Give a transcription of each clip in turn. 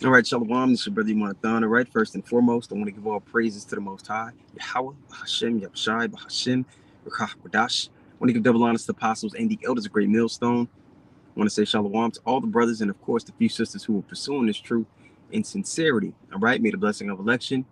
All right, Shalom, this is your brother Yonathan. All right, first and foremost, I want to give all praises to the Most High, Yahweh, Hashem, Yahshai, Bahashem, Rakah, Wadash. I want to give double honors to the apostles and the elders of Great Millstone. I want to say Shalom to all the brothers and, of course, the few sisters who are pursuing this truth in sincerity. All right, may the blessing of election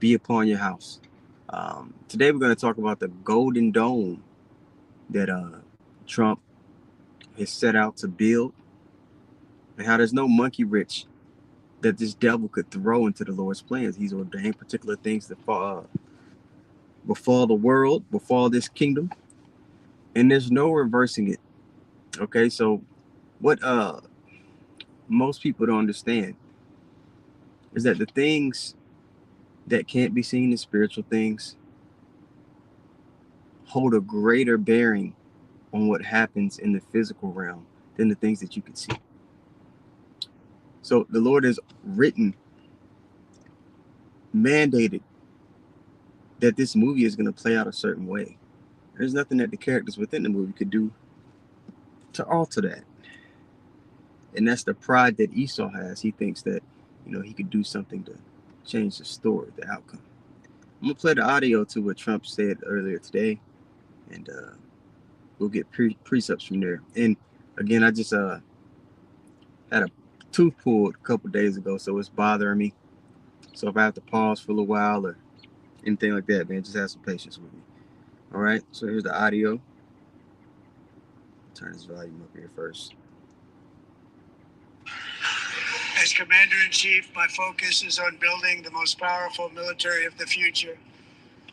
be upon your house. Today, we're going to talk about the golden dome that Trump has set out to build and how there's no monkey wrench that this devil could throw into the Lord's plans. He's ordained particular things that befall the world, befall this kingdom, and there's no reversing it. Okay, so what most people don't understand is that the things that can't be seen as spiritual things hold a greater bearing on what happens in the physical realm than the things that you can see. So the Lord has mandated that this movie is going to play out a certain way. There's nothing that the characters within the movie could do to alter that. And that's the pride that Esau has. He thinks that, he could do something to change the story, the outcome. I'm going to play the audio to what Trump said earlier today, and we'll get precepts from there. And again, I just had a tooth pulled a couple days ago, so it's bothering me. So if I have to pause for a little while or anything like that, man, just have some patience with me. All right, so here's the audio. Turn this volume up here first. As Commander-in-Chief, my focus is on building the most powerful military of the future.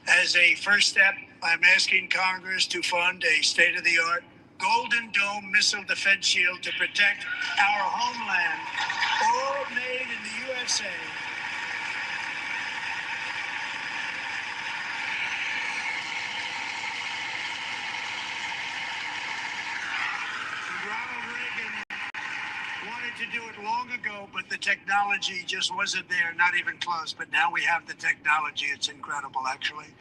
As a first step, I'm asking Congress to fund a state-of-the-art Golden Dome missile defense shield to protect our homeland, all made in the USA. Ronald Reagan wanted to do it long ago, but the technology just wasn't there, not even close. But now we have the technology. It's incredible, actually.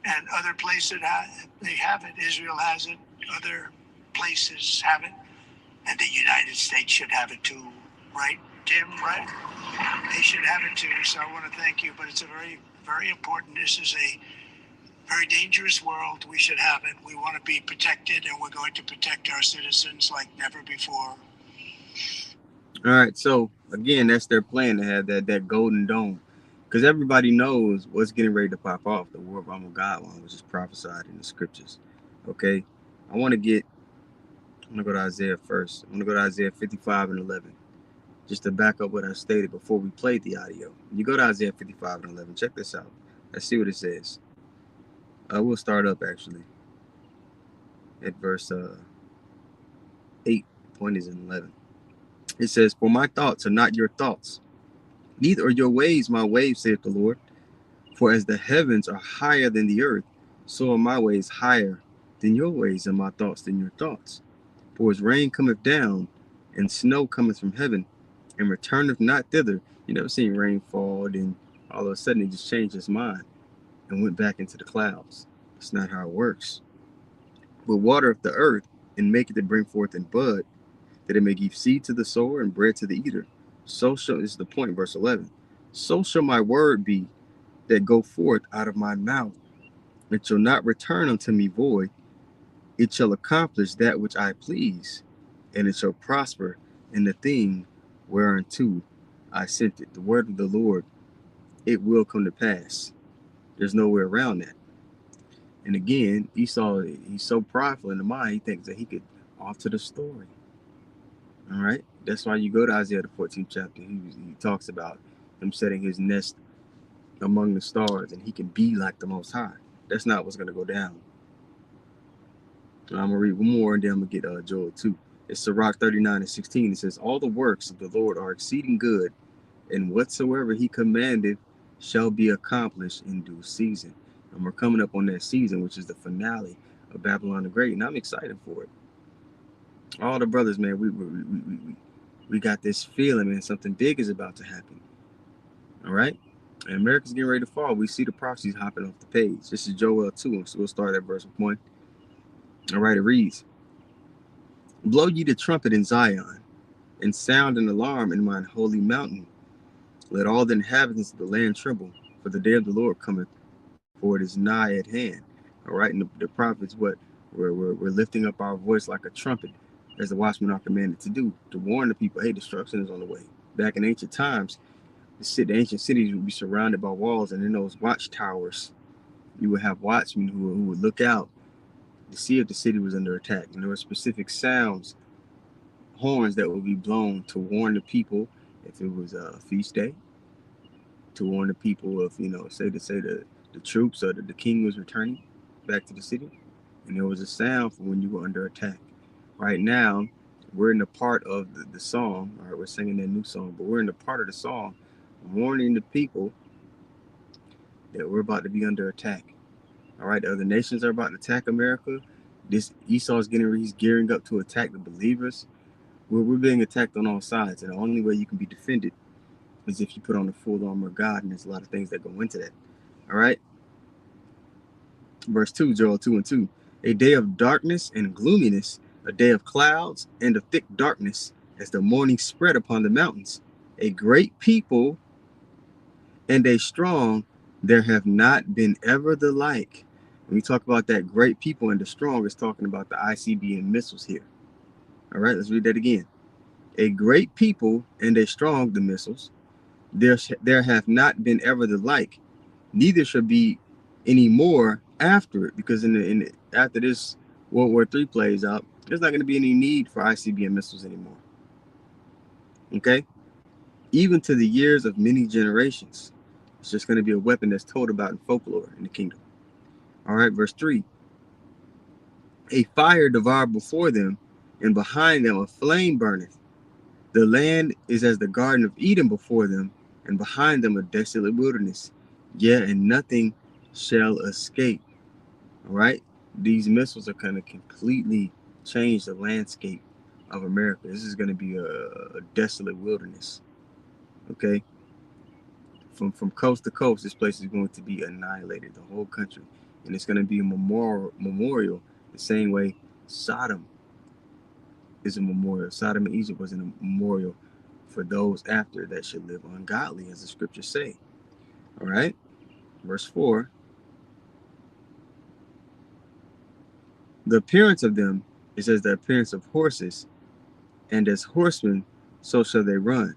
And other places they have it. Israel has it. Other places have it. And the United States should have it too, right, Tim? Right? They should have it too. So I want to thank you. But it's a very, very important. This is a very dangerous world. We should have it. We want to be protected, and we're going to protect our citizens like never before. All right, so again, that's their plan to have that golden dome, because everybody knows what's getting ready to pop off. The war of Armageddon, which is prophesied in the scriptures. Okay, I want to go to Isaiah first. I want to go to Isaiah 55 and 11, just to back up what I stated before we played the audio. You go to Isaiah 55 and 11. Check this out. Let's see what it says. We'll start up actually at verse 8. Point is in 11. It says, "For my thoughts are not your thoughts, neither are your ways my ways, saith the Lord. For as the heavens are higher than the earth, so are my ways higher than your ways, and my thoughts than your thoughts. For as rain cometh down, and snow cometh from heaven, and returneth not thither." You never seen rain fall, and all of a sudden it just changed its mind and went back into the clouds. That's not how it works. "But watereth the earth, and maketh it bring forth and bud, that it may give seed to the sower and bread to the eater. So shall," this is the point, verse 11, "so shall my word be that go forth out of my mouth. It shall not return unto me void. It shall accomplish that which I please, and it shall prosper in the thing whereunto I sent it." The word of the Lord, it will come to pass. There's no way around that. And again, Esau, he's so prideful in the mind, he thinks that he could alter the story. All right, that's why you go to Isaiah the 14th chapter. He talks about him setting his nest among the stars, and he can be like the Most High. That's not what's going to go down. I'm going to read one more, and then I'm going to get Joel 2. It's Sirach 39 and 16. It says, "All the works of the Lord are exceeding good, and whatsoever he commanded shall be accomplished in due season." And we're coming up on that season, which is the finale of Babylon the Great, and I'm excited for it. All the brothers, man, we got this feeling, man, something big is about to happen. All right? And America's getting ready to fall. We see the prophecies hopping off the page. This is Joel 2, so we'll start at verse 1. All right, it reads, "Blow ye the trumpet in Zion, and sound an alarm in mine holy mountain. Let all the inhabitants of the land tremble, for the day of the Lord cometh, for it is nigh at hand. All right, and the prophets, what? We're lifting up our voice like a trumpet, as the watchmen are commanded to do, to warn the people, hey, destruction is on the way. Back in ancient times, the ancient cities would be surrounded by walls, and in those watchtowers, you would have watchmen who would look out to see if the city was under attack. And there were specific sounds, horns that would be blown to warn the people if it was a feast day, to warn the people of, the troops or the king was returning back to the city. And there was a sound for when you were under attack. Right now, we're in the part of the song. All right, we're singing that new song, but we're in the part of the song warning the people that we're about to be under attack. All right, the other nations are about to attack America. This Esau is he's gearing up to attack the believers. We're being attacked on all sides, and the only way you can be defended is if you put on the full armor of God, and there's a lot of things that go into that. All right, verse 2, Joel 2 and 2. A day of darkness and gloominess, a day of clouds and of thick darkness, as the morning spread upon the mountains. A great people and a strong, there have not been ever the like. When we talk about that great people and the strong, it's talking about the ICBM missiles here. All right, let's read that again. A great people and a strong, the missiles, there have not been ever the like, neither shall be any more after it, because after this World War III plays out, there's not going to be any need for ICBM missiles anymore. Okay? Even to the years of many generations. It's just going to be a weapon that's told about in folklore in the kingdom. All right, verse 3. A fire devoured before them, and behind them a flame burneth. The land is as the Garden of Eden before them, and behind them a desolate wilderness. Yeah, and nothing shall escape. All right? These missiles are going to completely change the landscape of America. This is going to be a desolate wilderness. Okay? From coast to coast, this place is going to be annihilated, the whole country. And it's going to be a memorial the same way Sodom is a memorial. Sodom and Egypt was a memorial for those after that should live ungodly, as the scriptures say. All right? Verse 4. The appearance of them is as the appearance of horses, and as horsemen, so shall they run.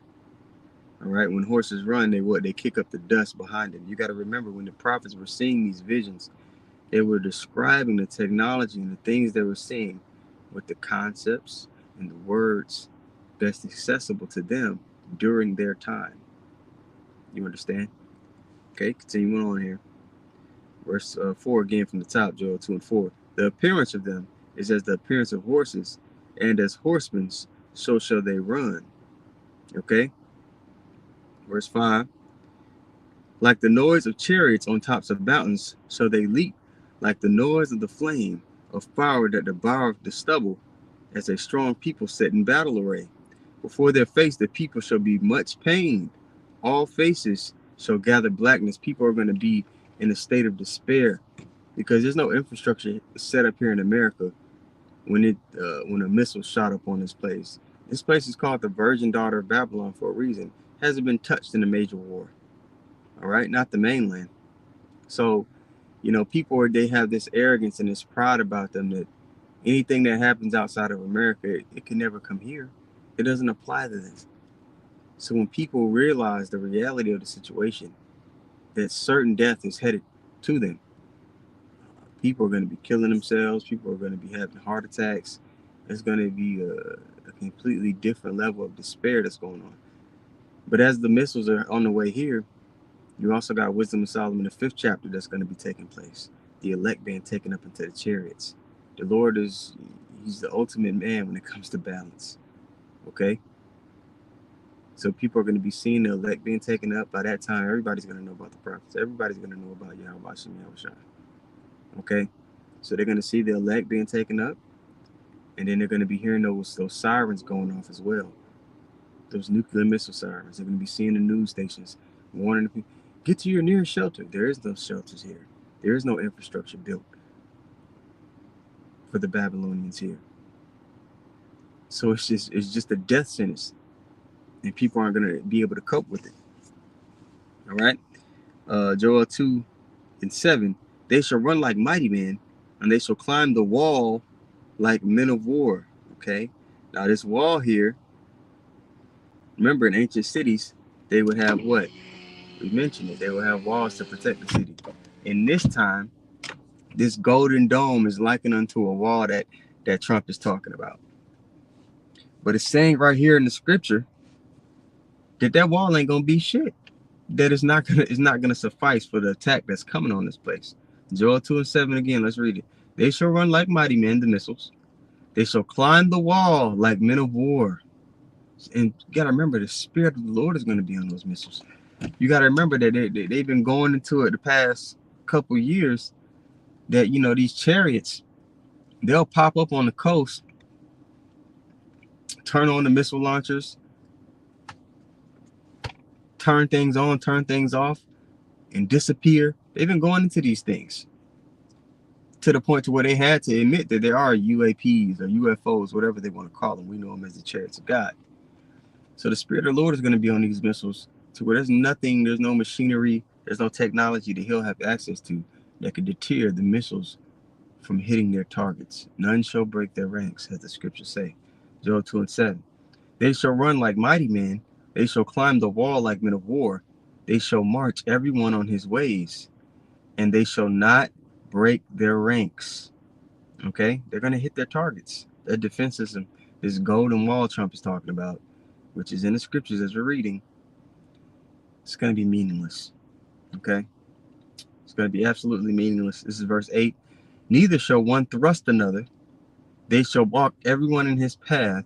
All right? When horses run, they kick up the dust behind them. You got to remember, when the prophets were seeing these visions, they were describing the technology and the things they were seeing with the concepts and the words best accessible to them during their time. You understand? Okay, continuing on here. Verse 4 again from the top, Joel 2 and 4. The appearance of them is as the appearance of horses, and as horsemen, so shall they run. Okay? Verse 5. Like the noise of chariots on tops of mountains, shall they leap, like the noise of the flame of fire that devoureth the stubble, as a strong people set in battle array. Before their face the people shall be much pained. All faces shall gather blackness. People are going to be in a state of despair because there's no infrastructure set up here in America when a missile shot up on this place. This place is called the Virgin Daughter of Babylon for a reason. It hasn't been touched in a major war. All right, not the mainland. So, people they have this arrogance and this pride about them that anything that happens outside of America, it can never come here. It doesn't apply to them. So when people realize the reality of the situation, that certain death is headed to them, people are going to be killing themselves. People are going to be having heart attacks. It's going to be a completely different level of despair that's going on. But as the missiles are on the way here, you also got Wisdom of Solomon, the 5th chapter, that's going to be taking place. The elect being taken up into the chariots. The Lord he's the ultimate man when it comes to balance. Okay? So people are going to be seeing the elect being taken up. By that time, everybody's going to know about the prophets. Everybody's going to know about Yahweh Shem Yahushua. Okay? So they're going to see the elect being taken up. And then they're going to be hearing those sirens going off as well. Those nuclear missile sirens. They're going to be seeing the news stations warning the people, get to your nearest shelter. There is no shelters here. There is no infrastructure built for the Babylonians here. So it's just a death sentence. And people aren't going to be able to cope with it. All right. Joel 2:7. They shall run like mighty men, and they shall climb the wall like men of war. Okay. Now this wall here, remember in ancient cities, they would have what? We mentioned it. They would have walls to protect the city. In this time, this golden dome is likened unto a wall that Trump is talking about. But it's saying right here in the scripture that wall ain't gonna be shit. That it's not gonna suffice for the attack that's coming on this place. Joel 2:7 again. Let's read it. They shall run like mighty men, the missiles. They shall climb the wall like men of war. And you gotta remember, the spirit of the Lord is gonna be on those missiles. You gotta remember that they've been going into it the past couple years. That these chariots, they'll pop up on the coast, turn on the missile launchers, turn things on, turn things off, and disappear. They've been going into these things to the point to where they had to admit that there are UAPs or UFOs, whatever they want to call them. We know them as the chariots of God. So the Spirit of the Lord is going to be on these missiles to where there's no machinery, there's no technology that he'll have access to that could deter the missiles from hitting their targets. None shall break their ranks, as the scriptures say. Joel 2:7. They shall run like mighty men. They shall climb the wall like men of war. They shall march everyone on his ways, and they shall not break their ranks. Okay? They're going to hit their targets. Their defense system, this golden wall Trump is talking about, which is in the scriptures as we're reading, it's going to be meaningless. Okay? It's going to be absolutely meaningless. This is verse 8. Neither shall one thrust another. They shall walk everyone in his path.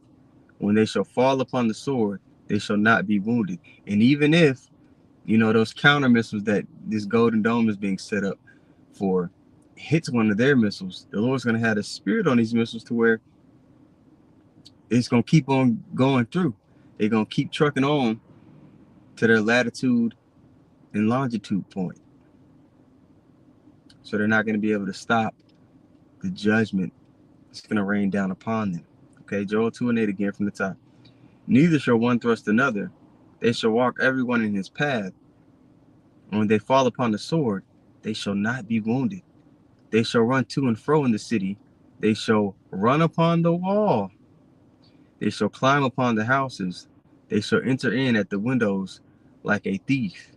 When they shall fall upon the sword, they shall not be wounded. And even if, those counter missiles that this golden dome is being set up for hits one of their missiles, the Lord's going to have a spirit on these missiles to where it's going to keep on going through. They're going to keep trucking on to their latitude and longitude point. So they're not going to be able to stop the judgment that's going to rain down upon them. Okay, Joel 2:8 again from the top. Neither shall one thrust another. They shall walk everyone in his path. And when they fall upon the sword, they shall not be wounded. They shall run to and fro in the city. They shall run upon the wall. They shall climb upon the houses. They shall enter in at the windows like a thief.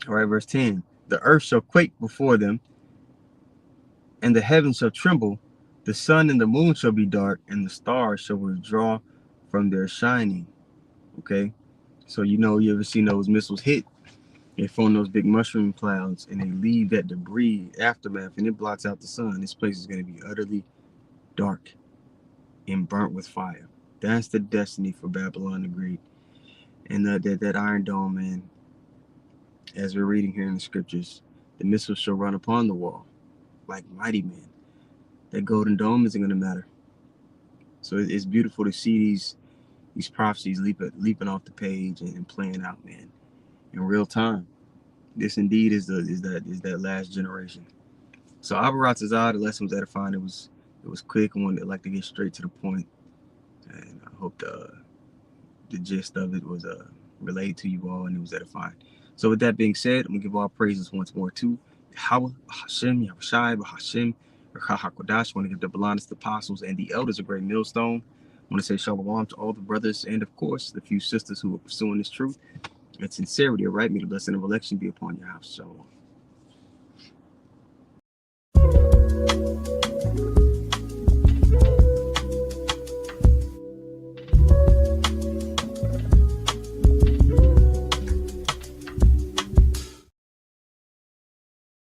All right, verse 10. The earth shall quake before them, and the heavens shall tremble. The sun and the moon shall be dark, and the stars shall withdraw from their shining. Okay? So you ever seen those missiles hit? They form those big mushroom clouds, and they leave that debris aftermath, and it blots out the sun. This place is going to be utterly dark and burnt with fire. That's the destiny for Babylon the Great. And that Iron Dome, man, as we're reading here in the scriptures, the missiles shall run upon the wall like mighty men. That golden dome isn't going to matter. So it's beautiful to see these prophecies leaping off the page and playing out, man, in real time. This indeed is that last generation. So Abaratazah, the lesson was edifying. It was quick. I wanted to like to get straight to the point, and I hope the gist of it was relayed to you all and it was edifying. So with that being said, I'm gonna give all praises once more to Yahweh, Hashem, Yahushai, Hashem, HaKodash. I want to give the blindest apostles and the elders a great millstone. I want to say shalom to all the brothers and of course the few sisters who are pursuing this truth and sincerity. All right, may the blessing of election be upon your house. Shalom.